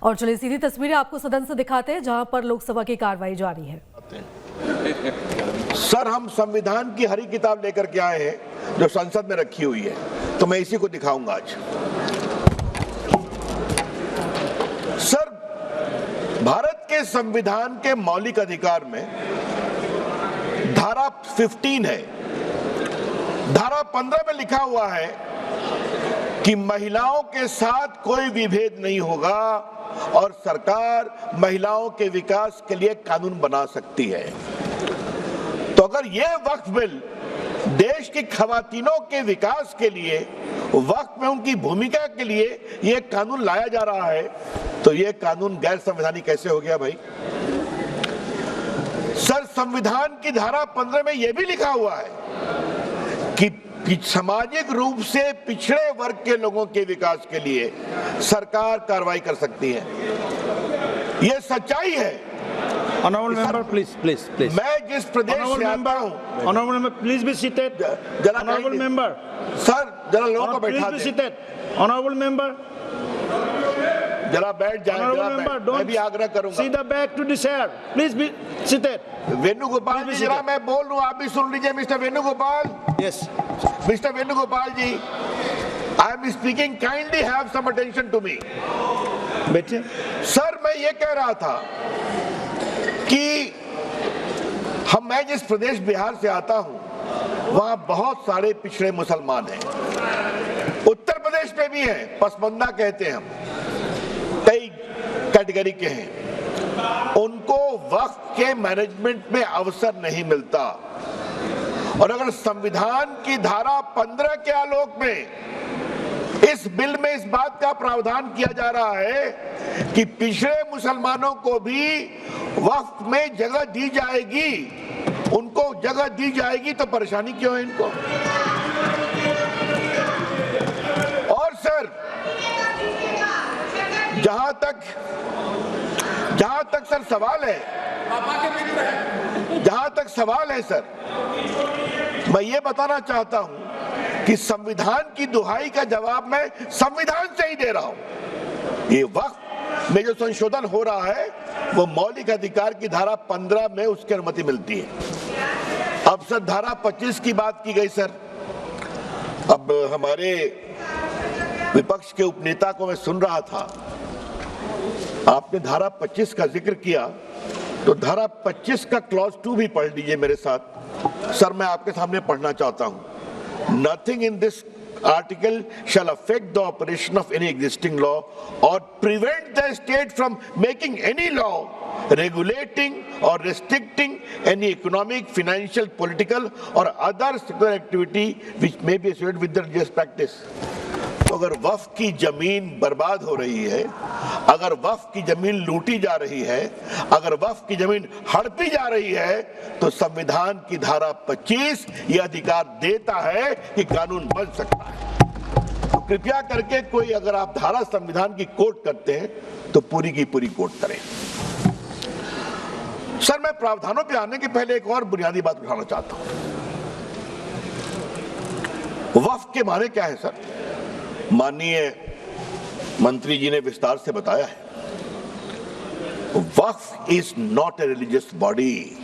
और चलिए सीधी तस्वीरें आपको सदन से दिखाते हैं जहां पर लोकसभा की कार्रवाई जारी है। सर, हम संविधान की हरी किताब लेकर के आए हैं जो संसद में रखी हुई है, तो मैं इसी को दिखाऊंगा आज। सर, भारत के संविधान के मौलिक अधिकार में धारा 15 है। धारा 15 में लिखा हुआ है कि महिलाओं के साथ कोई विभेद नहीं होगा और सरकार महिलाओं के विकास के लिए कानून बना सकती है। तो अगर यह वक्फ बिल देश की खवातीनों के विकास के लिए, वक्फ में उनकी भूमिका के लिए यह कानून लाया जा रहा है, तो यह कानून गैर संवैधानिक कैसे हो गया भाई? सर, संविधान की धारा 15 में यह भी लिखा हुआ है कि सामाजिक रूप से पिछड़े वर्ग के लोगों के विकास के लिए सरकार कार्रवाई कर सकती है। यह सच्चाई है। Honorable member, please. मैं जिस प्रदेश से आता हूं, Honorable member, please be seated. Honorable member, sir जरा लोगों को बैठा please be दें। seated. Honorable member, जरा बैठ जाएं। Honorable member, मैं भी आग्रह करूंगा। see the back to the chair. Please be seated. Venugopal जी, जरा मैं बोल रहा हूं, आप भी सुन लीजिए। Mister Venugopal, Yes. Mister Venugopal ji, I am speaking, kindly have some attention to me. बैठिए। सर, मैं ये कह रहा था कि मैं जिस प्रदेश बिहार से आता हूं वहां बहुत सारे पिछड़े मुसलमान हैं। उत्तर प्रदेश में भी हैं, पसमंदा कहते हैं हम, कई कैटेगरी के हैं। उनको वक्फ के मैनेजमेंट में अवसर नहीं मिलता। और अगर संविधान की धारा 15 के आलोक में इस बिल में इस बात का प्रावधान किया जा रहा है कि पिछड़े मुसलमानों को भी वक्फ में जगह दी जाएगी, उनको जगह दी जाएगी, तो परेशानी क्यों है इनको? और सर, जहां तक सर सवाल है, सर, मैं ये बताना चाहता हूं कि संविधान की दुहाई का जवाब मैं संविधान से ही दे रहा हूं। ये वक्फ में जो संशोधन हो रहा है वो मौलिक अधिकार की धारा 15 में उसकी अनुमति मिलती है। अब सर धारा 25 की बात की गई। सर, अब हमारे विपक्ष के उपनेता को मैं सुन रहा था, आपने धारा 25 का जिक्र किया, तो धारा 25 का क्लॉज 2 भी पढ़ लीजिए मेरे साथ। सर, मैं आपके सामने पढ़ना चाहता हूं। Nothing in this article shall affect the operation of any existing law or prevent the state from making any law regulating or restricting any economic, financial, political or other secular activity which may be associated with the religious practice. तो अगर वक्फ की जमीन बर्बाद हो रही है, अगर वक्फ की जमीन लूटी जा रही है, अगर वक्फ की जमीन हड़पी जा रही है, तो संविधान की धारा 25 यह अधिकार देता है कि कानून बन सकता है। तो कृपया करके कोई, अगर आप धारा संविधान की कोट करते हैं तो पूरी की पूरी कोट करें। सर, मैं प्रावधानों पे आने के पहले एक और बुनियादी बात उठाना चाहता हूं। वक्फ के माने क्या है? सर, माननीय मंत्री जी ने विस्तार से बताया है। Waqf is not a religious body,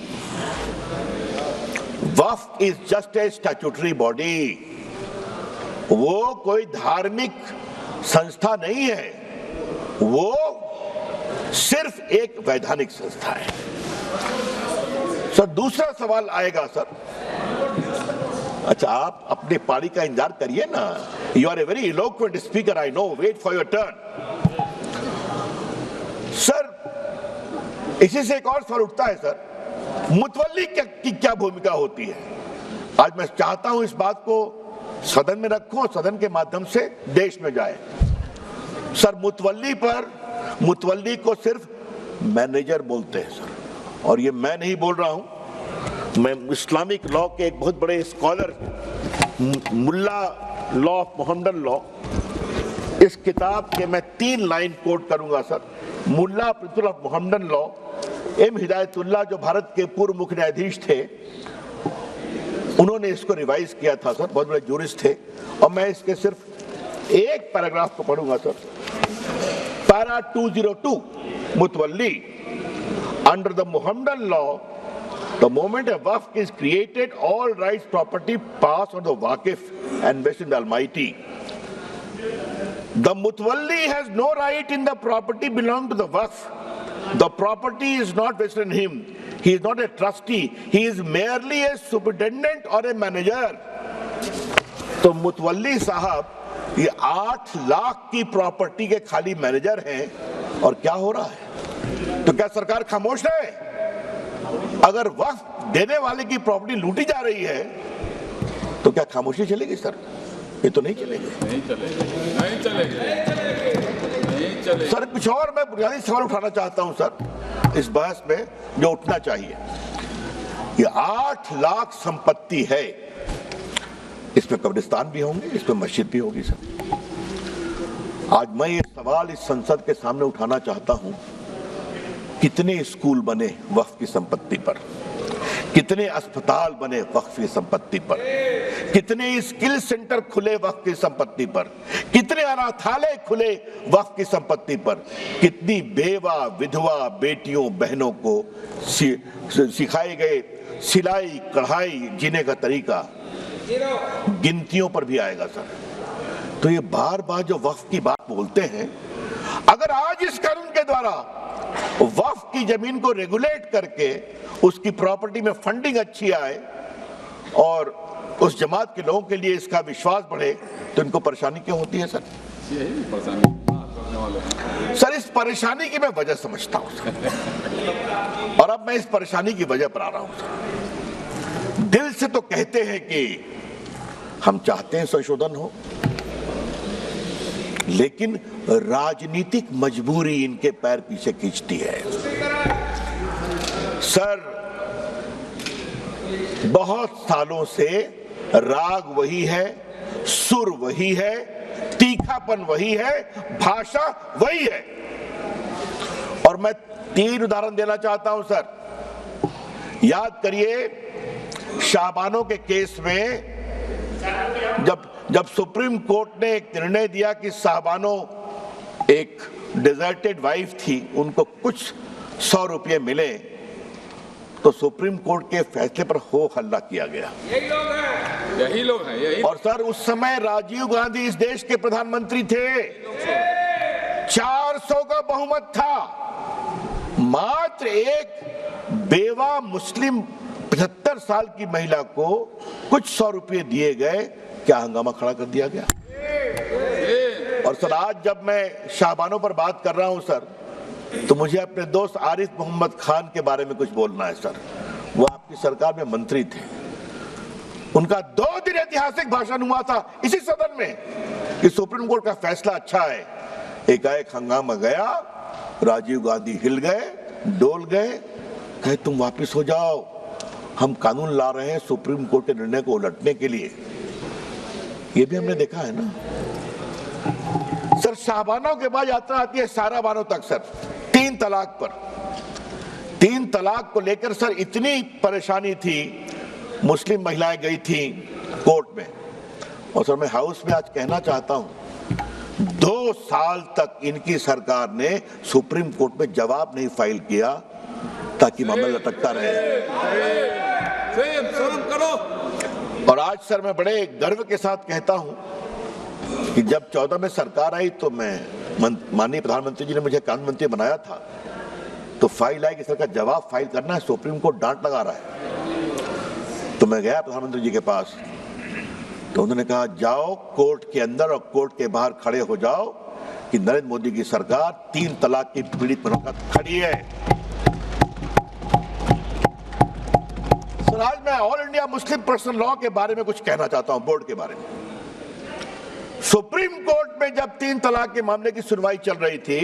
waqf is just a statutory body. वो कोई धार्मिक संस्था नहीं है, वो सिर्फ एक वैधानिक संस्था है। सर, दूसरा सवाल आएगा। सर, अच्छा, आप अपने पारी का इंतजार करिए ना। You are a very eloquent speaker, I know, wait for your turn. Sir, इसी से एक और सवाल उठता है। सर, मुतवल्ली की क्या भूमिका होती है? आज मैं चाहता हूं इस बात को सदन में रखूं और सदन के माध्यम से देश में जाए। सर, मुतवल्ली को सिर्फ मैनेजर बोलते हैं। सर, और ये मैं नहीं बोल रहा हूं, मैं इस्लामिक लॉ के एक बहुत बड़े scholar, Mulla law of Mohammedan law, इस किताब के मैं 3 लाइन कोट करूंगा। Sir, Mulla principle of Mohammedan law, M Hidayatullah जो भारत के पूर्व मुख्य न्यायाधीश थे, उन्होंने इसको रिवाइज किया था। सर, बहुत बड़े जूरिस्ट थे। और मैं इसके सिर्फ एक पैराग्राफ को पढ़ूंगा। Sir, Para 202 Mutawalli. Under the Muhammadan law, the moment a waqf is created, all rights property pass on the waqif and vested in the Almighty. The Mutawalli has no right in the property belonging to the waqf. The property is not vested in him. He is not a trustee. He is merely a superintendent or a manager. तो मुतवल्ली साहब ये 8 लाख की property के खाली manager हैं और क्या हो रहा है? तो क्या सरकार खामोश है? अगर वक्फ देने वाले की प्रॉपर्टी लूटी जा रही है तो क्या खामोशी चलेगी सर? ये तो नहीं चलेगी। सर कुछ और मैं बुनियादी सवाल उठाना चाहता हूं सर इस बहस में जो उठना चाहिए। ये 8 लाख संपत्ति है, इसमें कब्रिस्तान भी होंगे, इसमें मस्जिद भी होगी सर। आज मैं ये सवाल इस संसद के सामने उठाना चाहता हूं, कितने स्कूल बने वक्फ की संपत्ति पर, कितने अस्पताल बने वक्फ की संपत्ति पर, कितने स्किल सेंटर खुले वक्फ की संपत्ति पर, कितने अनाथालय खुले वक्फ की संपत्ति पर, कितनी बेवा विधवा बेटियों बहनों को सिखाए गए सिलाई कढ़ाई जीने का तरीका गिनतियों पर भी आएगा सर। तो ये बार बार जो वक्फ की बात बोलते हैं, अगर आज इस कानून के द्वारा वक्फ की जमीन को रेगुलेट करके उसकी प्रॉपर्टी में फंडिंग अच्छी आए और उस जमात के लोगों के लिए इसका विश्वास बढ़े तो इनको परेशानी क्यों होती है सर? सर इस परेशानी की मैं वजह समझता हूं सर। और अब मैं इस परेशानी की वजह पर आ रहा हूं सर। दिल से तो कहते हैं कि हम चाहते हैं संशोधन हो, लेकिन राजनीतिक मजबूरी इनके पैर पीछे खींचती है सर। बहुत सालों से राग वही है, सुर वही है, तीखापन वही है, भाषा वही है। और मैं 3 उदाहरण देना चाहता हूं सर। याद करिए शाहबानों के केस में जब सुप्रीम कोर्ट ने एक निर्णय दिया कि साहबानो एक डिजर्टेड वाइफ थी, उनको कुछ 100 रुपये मिले, तो सुप्रीम कोर्ट के फैसले पर हो हल्ला किया गया। यही लोग हैं। और सर उस समय राजीव गांधी इस देश के प्रधानमंत्री थे, 400 का बहुमत था। मात्र एक बेवा मुस्लिम 75 साल की महिला को कुछ 100 रुपये दिए गए, क्या हंगामा खड़ा कर दिया गया। और सर आज जब मैं शाहबानों पर बात कर रहा हूं सर, तो मुझे अपने दोस्त आरिफ मोहम्मद खान के बारे में कुछ बोलना है सर। वो आपकी सरकार में मंत्री थे, उनका 2 दिन ऐतिहासिक भाषण हुआ था इसी सदन में कि सुप्रीम कोर्ट का फैसला अच्छा है। एकाएक हंगामा गया, राजीव गांधी हिल गए, डोल गए, कहे तुम वापिस हो जाओ, हम कानून ला रहे हैं सुप्रीम कोर्ट के निर्णय को उलटने के लिए। ये भी हमने देखा है ना सर। शाहबानों के बाद यात्रा आती है साराबानों तक सर, 3 तलाक पर। 3 तलाक को लेकर सर इतनी परेशानी थी, मुस्लिम महिलाएं गई थी कोर्ट में। और सर मैं हाउस में आज कहना चाहता हूं, 2 साल तक इनकी सरकार ने सुप्रीम कोर्ट में जवाब नहीं फाइल किया ताकि मामला लटकता रहे। और आज सर मैं बड़े गर्व के साथ कहता हूं कि जब 14 में सरकार आई तो मैं माननीय प्रधानमंत्री जी ने मुझे कानून मंत्री बनाया था, तो फाइल आई कि सर का जवाब फाइल करना है, सुप्रीम कोर्ट डांट लगा रहा है। तो मैं गया प्रधानमंत्री जी के पास, तो उन्होंने कहा जाओ कोर्ट के अंदर और कोर्ट के बाहर खड़े हो जाओ कि नरेंद्र मोदी की सरकार 3 तलाक की पीड़ित बनकर खड़ी है। सर आज मैं all India Muslim personal law के बारे में कुछ कहना चाहता हूं, बोर्ड के बारे में। सुप्रीम कोर्ट में जब 3 तलाक के मामले की सुनवाई चल रही थी,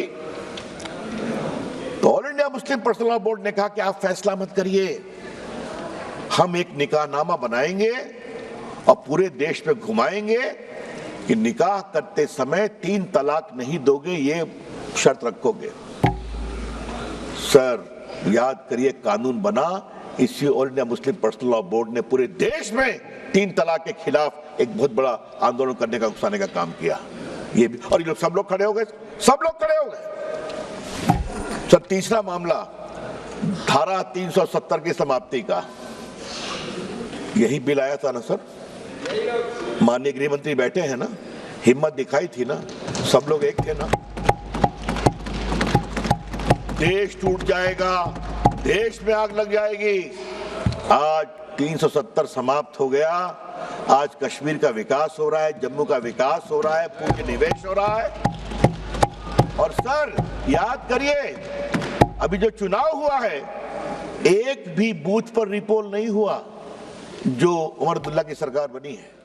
तो all India Muslim personal law board ने कहा कि आप फैसला मत करिए, हम एक निकाहनामा बनाएंगे और पूरे देश में घुमाएंगे कि निकाह करते समय 3 तलाक नहीं दोगे, ये शर्त रखोगे। सर याद करिए कानून बना, इसी all India Muslim personal law board ने पूरे देश में 3 तलाक के खिलाफ एक बहुत बड़ा आंदोलन करने का, उकसाने का काम किया। ये भी, और ये लोग सब लोग खड़े हो गए, सब लोग खड़े हो गए। सर तीसरा मामला धारा 370 की समाप्ति का, यही बिल आया था ना सर, माननीय गृह मंत्री बैठे हैं ना, हिम्मत दिखाई थी ना, सब लोग एक थे ना। देश टूट जाएगा, देश में आग लग जाएगी। आज 370 समाप्त हो गया। आज कश्मीर का विकास हो रहा है, जम्मू का विकास हो रहा है, पूंजी निवेश हो रहा है। और सर याद करिए, अभी जो चुनाव हुआ है, एक भी बूथ पर रिपोल नहीं हुआ जो उमर अब्दुल्ला की सरकार बनी है।